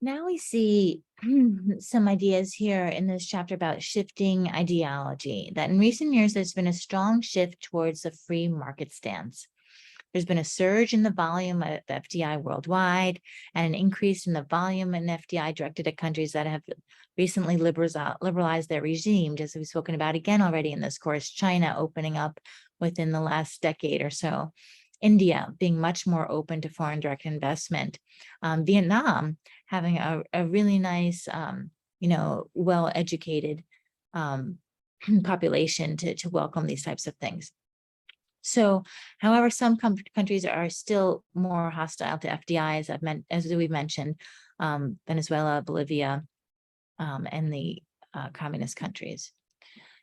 Now we see some ideas here in this chapter about shifting ideology, that in recent years, there's been a strong shift towards the free market stance. There's been a surge in the volume of FDI worldwide and an increase in the volume in FDI directed at countries that have recently liberalized their regime, just as we've spoken about again already in this course, China opening up within the last decade or so. India being much more open to foreign direct investment. Vietnam having a really nice, well-educated population to welcome these types of things. So, however, some countries are still more hostile to FDI, as we've mentioned, Venezuela, Bolivia, and the communist countries.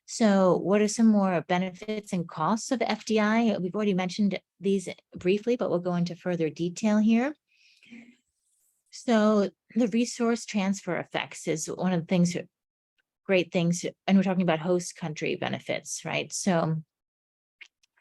So what are some more benefits and costs of FDI? We've already mentioned these briefly, but we'll go into further detail here. So the resource transfer effects is one of the things, great things, and we're talking about host country benefits, right? So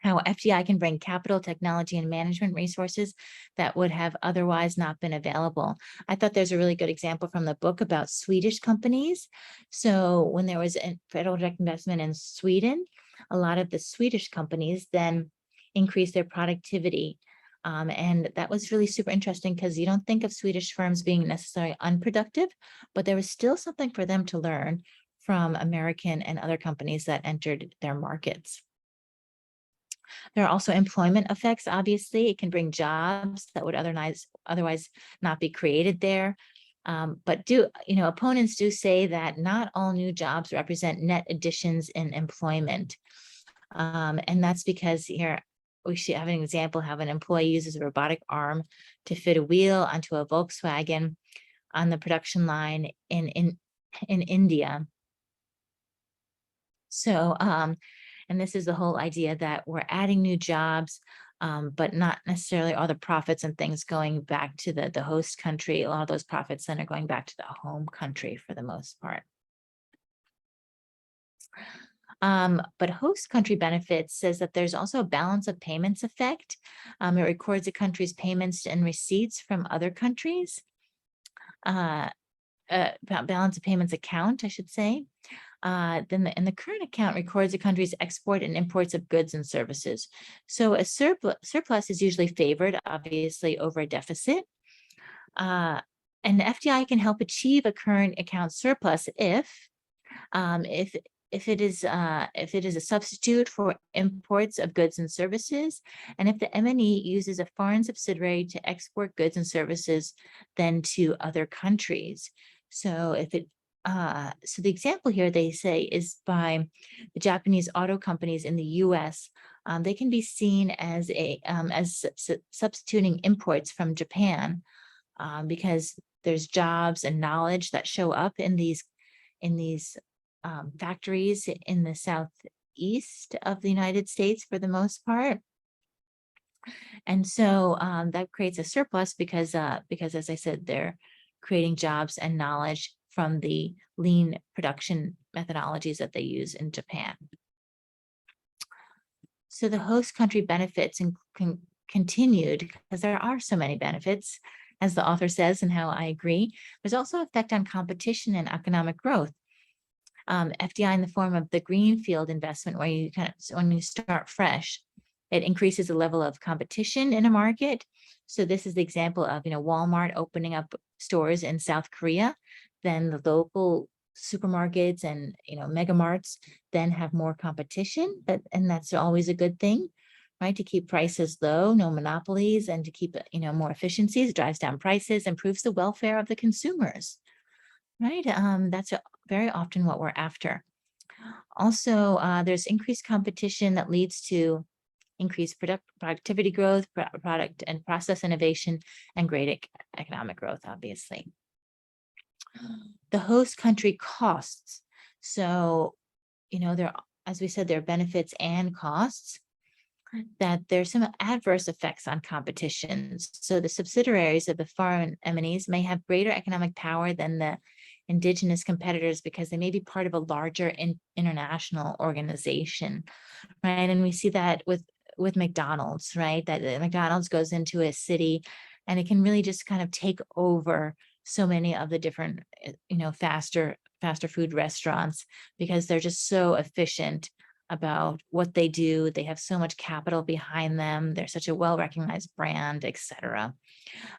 how FDI can bring capital, technology, and management resources that would have otherwise not been available. I thought there's a really good example from the book about Swedish companies. So when there was a federal direct investment in Sweden, a lot of the Swedish companies then increased their productivity. And that was really super interesting because you don't think of Swedish firms being necessarily unproductive, but there was still something for them to learn from American and other companies that entered their markets. There are also employment effects. Obviously, it can bring jobs that would otherwise not be created there. But opponents do say that not all new jobs represent net additions in employment. And that's because here we should have an example how an employee uses a robotic arm to fit a wheel onto a Volkswagen on the production line in India. So, and this is the whole idea that we're adding new jobs, but not necessarily all the profits and things going back to the host country. A lot of those profits then are going back to the home country for the most part. But host country benefits says that there's also a balance of payments effect. It records a country's payments and receipts from other countries. Balance of payments account, I should say. Then the current account records a country's export and imports of goods and services. So a surplus is usually favored, obviously, over a deficit. And the FDI can help achieve a current account surplus if it is a substitute for imports of goods and services, and if the M&E uses a foreign subsidiary to export goods and services then to other countries. So if it so the example here they say is by the Japanese auto companies in the U.S. They can be seen as substituting imports from Japan because there's jobs and knowledge that show up in these factories in the southeast of the United States for the most part. And so that creates a surplus because as I said, they're creating jobs and knowledge from the lean production methodologies that they use in Japan. So the host country benefits continued because there are so many benefits, as the author says, and how I agree. There's also effect on competition and economic growth. FDI in the form of the greenfield investment, where you when you start fresh, it increases the level of competition in a market. So this is the example of Walmart opening up stores in South Korea. Then the local supermarkets and mega marts then have more competition, and that's always a good thing, right? To keep prices low, no monopolies, and to keep more efficiencies, drives down prices, improves the welfare of the consumers, right? That's very often what we're after. Also, there's increased competition that leads to increased productivity growth, product and process innovation, and great economic growth, obviously. The host country costs. So, as we said, there are benefits and costs, that there's some adverse effects on competitions. So the subsidiaries of the foreign M&Es may have greater economic power than the indigenous competitors because they may be part of a larger international organization, right? And we see that with McDonald's, right? That McDonald's goes into a city and it can really just kind of take over so many of the different, faster food restaurants, because they're just so efficient about what they do. They have so much capital behind them. They're such a well-recognized brand, etc.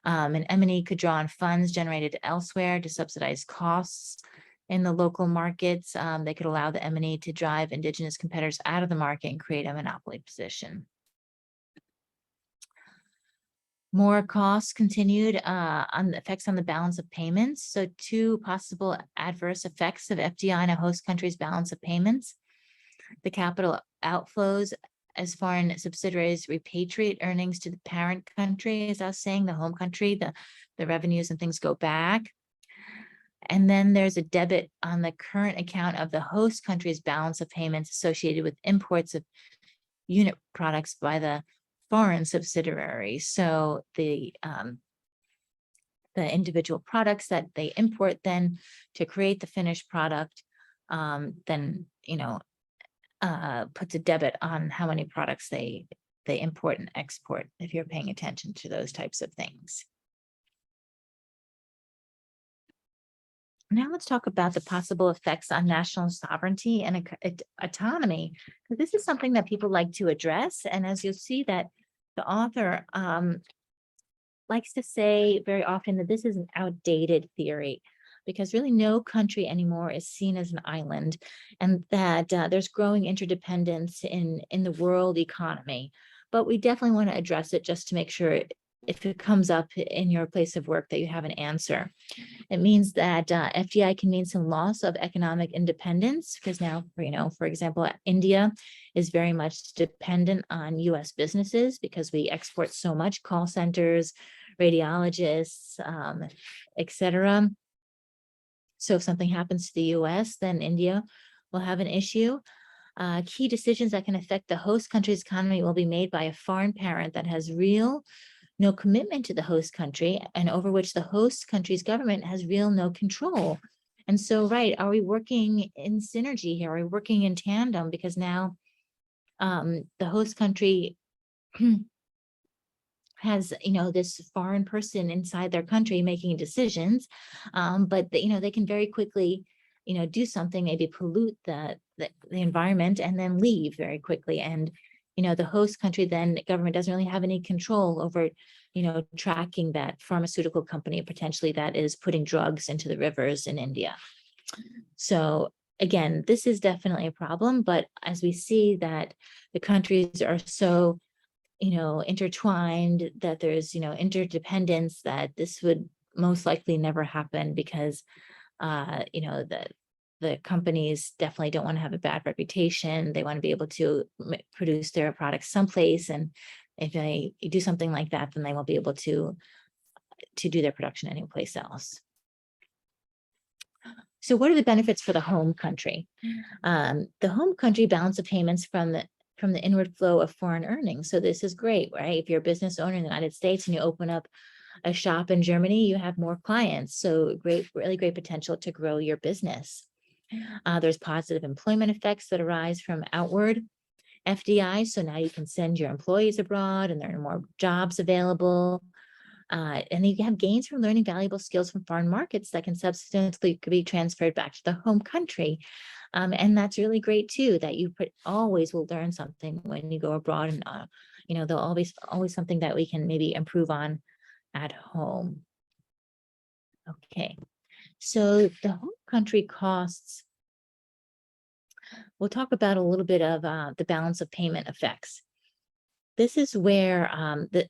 And M&E could draw on funds generated elsewhere to subsidize costs in the local markets. They could allow the M&E to drive indigenous competitors out of the market and create a monopoly position. More costs continued on the effects on the balance of payments. So two possible adverse effects of FDI on a host country's balance of payments: the capital outflows as foreign subsidiaries repatriate earnings to the parent country, as I was saying, the home country, the revenues and things go back. And then there's a debit on the current account of the host country's balance of payments associated with imports of unit products by the foreign subsidiary. So the individual products that they import then to create the finished product, then puts a debit on how many products they import and export, if you're paying attention to those types of things. Now let's talk about the possible effects on national sovereignty and autonomy, because this is something that people like to address. And as you'll see, that the author likes to say very often that this is an outdated theory, because really no country anymore is seen as an island, and that there's growing interdependence in the world economy. But we definitely want to address it just to make sure if it comes up in your place of work that you have an answer. It means that FDI can mean some loss of economic independence, because now, for example, India is very much dependent on US businesses because we export so much, call centers, radiologists, etc. So if something happens to the US, then India will have an issue. Key decisions that can affect the host country's economy will be made by a foreign parent that has no commitment to the host country, and over which the host country's government has no control. And so, right, are we working in synergy here? Are we working in tandem? Because now the host country has, this foreign person inside their country making decisions, but they can very quickly, do something, maybe pollute the environment, and then leave very quickly. And the host country, then government doesn't really have any control over, tracking that pharmaceutical company potentially that is putting drugs into the rivers in India. So again, this is definitely a problem, but as we see that the countries are so, intertwined, that there's, interdependence, that this would most likely never happen, because, the companies definitely don't want to have a bad reputation. They want to be able to produce their products someplace, and if they do something like that, then they won't be able to do their production anyplace else. So what are the benefits for the home country? The home country balance of payments from the inward flow of foreign earnings. So this is great, right? If you're a business owner in the United States and you open up a shop in Germany, you have more clients. So really great potential to grow your business. There's positive employment effects that arise from outward FDI. So now you can send your employees abroad and there are more jobs available. And you have gains from learning valuable skills from foreign markets that can subsequently be transferred back to the home country. And that's really great too, that you always will learn something when you go abroad, and there'll always something that we can maybe improve on at home. Okay, so the home country costs, we'll talk about a little bit of the balance of payment effects. This is where the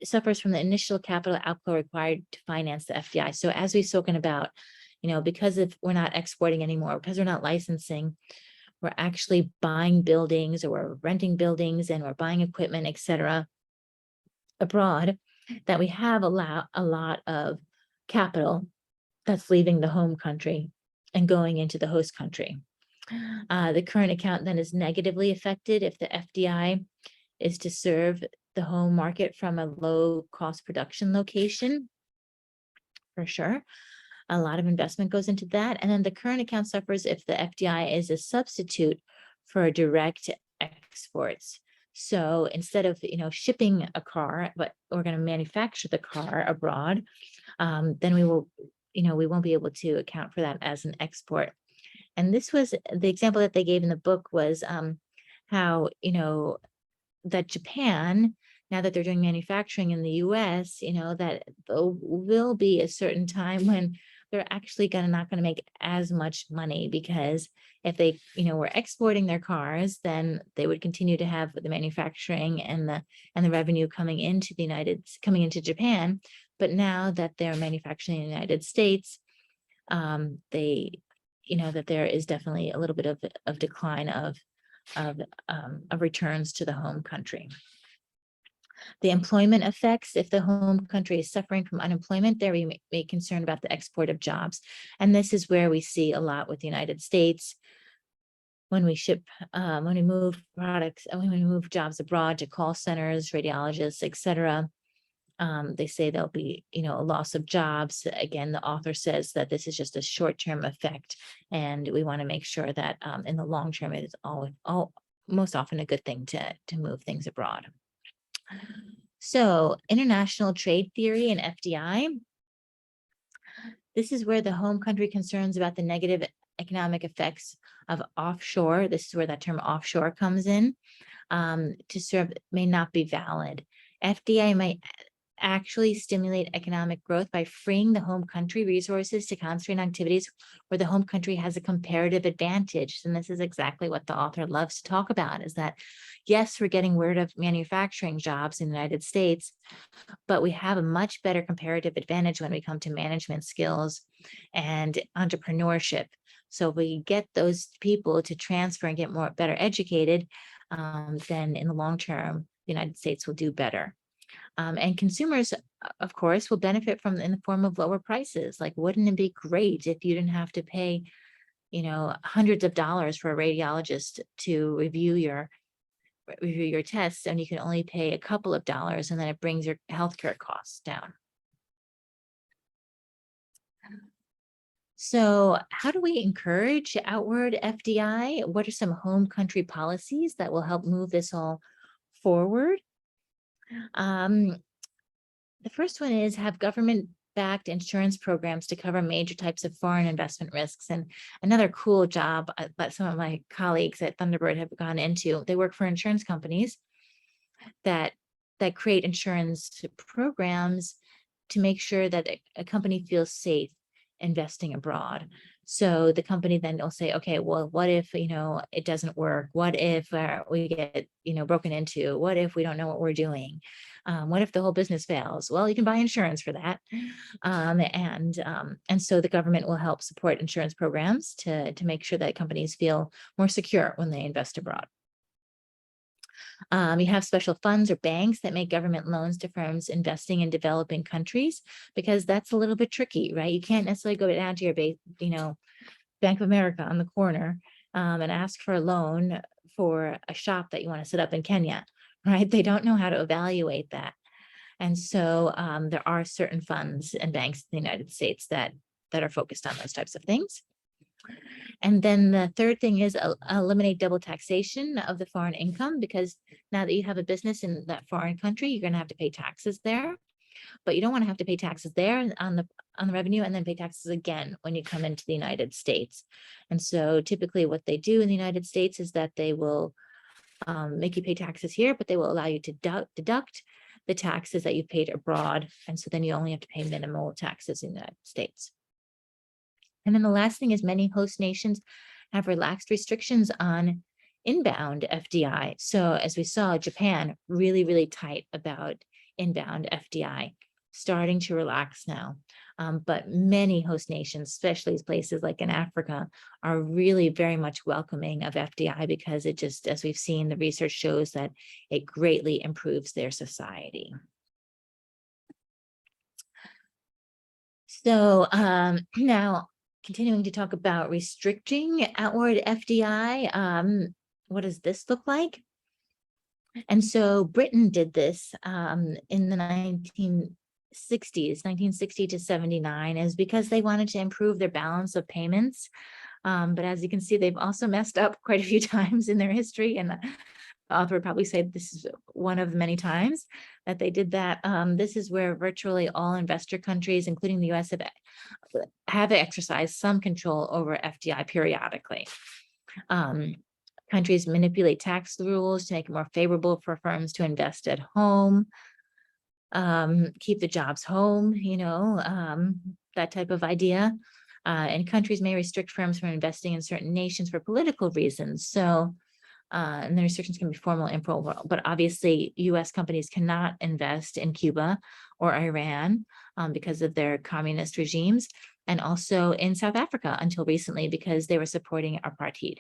suffers from the initial capital outflow required to finance the FDI. So as we've spoken about, because if we're not exporting anymore, because we're not licensing, we're actually buying buildings, or we're renting buildings, and we're buying equipment, etc. abroad, that we have a lot of capital that's leaving the home country and going into the host country. The current account then is negatively affected if the FDI is to serve the home market from a low cost production location, for sure. A lot of investment goes into that. And then the current account suffers if the FDI is a substitute for direct exports. So instead of, shipping a car, but we're going to manufacture the car abroad, then we will, we won't be able to account for that as an export. And this was the example that they gave in the book was how, that Japan, now that they're doing manufacturing in the US, that there will be a certain time when they're actually not going to make as much money, because if they, were exporting their cars, then they would continue to have the manufacturing and the revenue coming into Japan. But now that they're manufacturing in the United States, they, that there is definitely a little bit of decline of returns to the home country. The employment effects, if the home country is suffering from unemployment, there we may be concerned about the export of jobs. And this is where we see a lot with the United States. When we when we move products, when we move jobs abroad to call centers, radiologists, etc., they say there'll be, a loss of jobs. Again, the author says that this is just a short-term effect, and we want to make sure that in the long term, it is all most often a good thing to move things abroad. So international trade theory and FDI. This is where the home country concerns about the negative economic effects of offshore, this is where that term offshore comes in, to serve may not be valid. FDI might actually stimulate economic growth by freeing the home country resources to concentrate on activities where the home country has a comparative advantage. And this is exactly what the author loves to talk about, is that, yes, we're getting rid of manufacturing jobs in the United States, but we have a much better comparative advantage when we come to management skills and entrepreneurship. So if we get those people to transfer and get better educated, then in the long term, the United States will do better. And consumers, of course, will benefit from in the form of lower prices. Like, wouldn't it be great if you didn't have to pay, hundreds of dollars for a radiologist to review your tests, and you can only pay a couple of dollars, and then it brings your healthcare costs down. So how do we encourage outward FDI? What are some home country policies that will help move this all forward? The first one is have government-backed insurance programs to cover major types of foreign investment risks. And another cool job that some of my colleagues at Thunderbird have gone into, they work for insurance companies that create insurance programs to make sure that a company feels safe investing abroad. So the company then will say, okay, well, what if, it doesn't work? What if we get, broken into? What if we don't know what we're doing? What if the whole business fails? Well, you can buy insurance for that. And so the government will help support insurance programs to make sure that companies feel more secure when they invest abroad. You have special funds or banks that make government loans to firms investing in developing countries, because that's a little bit tricky, right? You can't necessarily go down to your Bank of America on the corner and ask for a loan for a shop that you want to set up in Kenya, right? They don't know how to evaluate that. And so there are certain funds and banks in the United States that are focused on those types of things. And then the third thing is eliminate double taxation of the foreign income, because now that you have a business in that foreign country, you're going to have to pay taxes there, but you don't want to have to pay taxes there on the revenue and then pay taxes again when you come into the United States. And so typically what they do in the United States is that they will make you pay taxes here, but they will allow you to deduct the taxes that you've paid abroad. And so then you only have to pay minimal taxes in the United States. And then the last thing is many host nations have relaxed restrictions on inbound FDI. So as we saw, Japan really, really tight about inbound FDI, starting to relax now. But many host nations, especially places like in Africa, are really very much welcoming of FDI, because it just, as we've seen, the research shows that it greatly improves their society. So now, continuing to talk about restricting outward FDI, what does this look like? And so Britain did this in the 1960 to 79, is because they wanted to improve their balance of payments. But as you can see, they've also messed up quite a few times in their history, and the author would probably say this is one of many times that they did that. This is where virtually all investor countries, including the US, have exercised some control over FDI periodically. Countries manipulate tax rules to make it more favorable for firms to invest at home, keep the jobs home, that type of idea. And countries may restrict firms from investing in certain nations for political reasons. So, and the restrictions can be formal and informal, but obviously US companies cannot invest in Cuba or Iran because of their communist regimes, and also in South Africa until recently because they were supporting apartheid.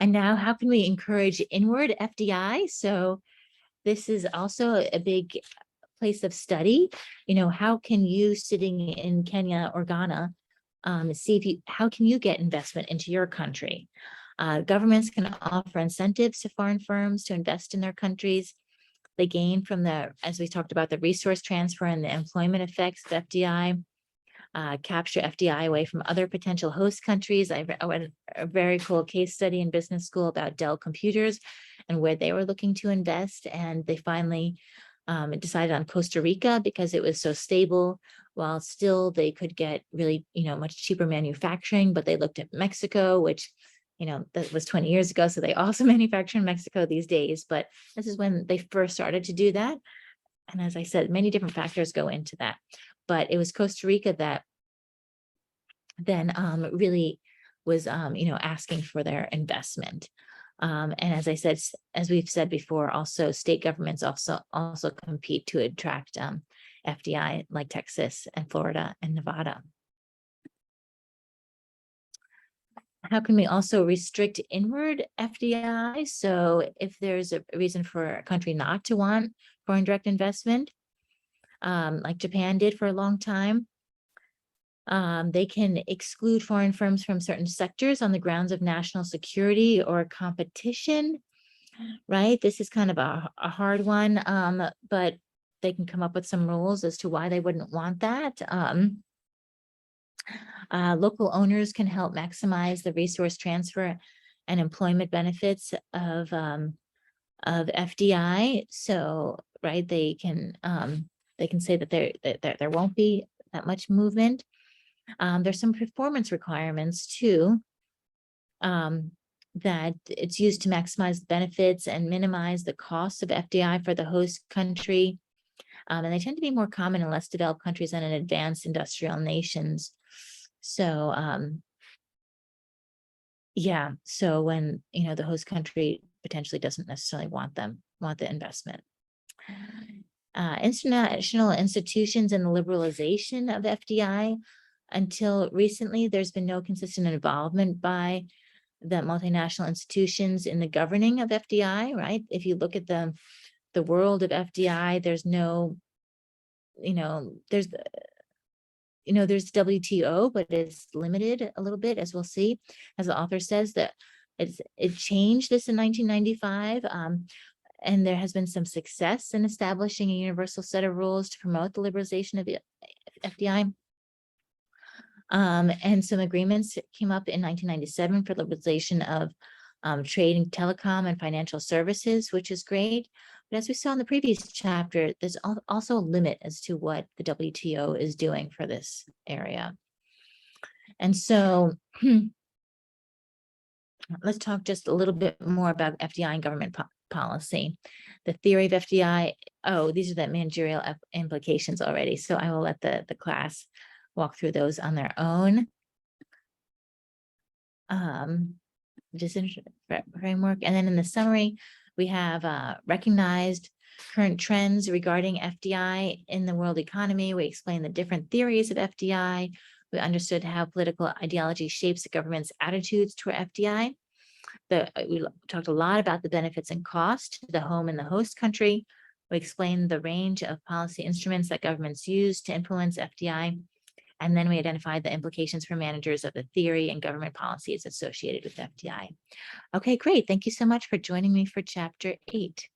And now, how can we encourage inward FDI? So this is also a big place of study. How can you, sitting in Kenya or Ghana, see how can you get investment into your country? Governments can offer incentives to foreign firms to invest in their countries. They gain from as we talked about, the resource transfer and the employment effects of FDI. Capture FDI away from other potential host countries. I read a very cool case study in business school about Dell Computers and where they were looking to invest. And they finally decided on Costa Rica because it was so stable, while still they could get really, much cheaper manufacturing. But they looked at Mexico, which, that was 20 years ago. So they also manufacture in Mexico these days. But this is when they first started to do that. And as I said, many different factors go into that. But it was Costa Rica that then really was, asking for their investment. And as I said, as we've said before, also state governments also compete to attract FDI, like Texas and Florida and Nevada. How can we also restrict inward FDI? So if there's a reason for a country not to want foreign direct investment, like Japan did for a long time, they can exclude foreign firms from certain sectors on the grounds of national security or competition, right? This is kind of a hard one, but they can come up with some rules as to why they wouldn't want that. Local owners can help maximize the resource transfer and employment benefits of FDI. So, right, they can say that there won't be that much movement. There's some performance requirements too, that it's used to maximize the benefits and minimize the cost of FDI for the host country. And they tend to be more common in less developed countries than in advanced industrial nations. So, yeah, so when, the host country potentially doesn't necessarily want the investment. International institutions and the liberalization of FDI. Until recently, there's been no consistent involvement by the multinational institutions in the governing of FDI, right? If you look at the world of FDI, there's no, there's WTO, but it's limited a little bit, as we'll see, as the author says, that it changed this in 1995. And there has been some success in establishing a universal set of rules to promote the liberalization of the FDI. And some agreements came up in 1997 for liberalization of trade and telecom and financial services, which is great. But as we saw in the previous chapter, there's also a limit as to what the WTO is doing for this area. And so let's talk just a little bit more about FDI and government policy. The theory of FDI, these are the managerial implications already. So I will let the class walk through those on their own. Just in framework. And then in the summary, we have recognized current trends regarding FDI in the world economy. We explained the different theories of FDI. We understood how political ideology shapes the government's attitudes toward FDI. We talked a lot about the benefits and cost to the home and the host country. We explained the range of policy instruments that governments use to influence FDI. And then we identified the implications for managers of the theory and government policies associated with FDI. Okay, great. Thank you so much for joining me for Chapter 8.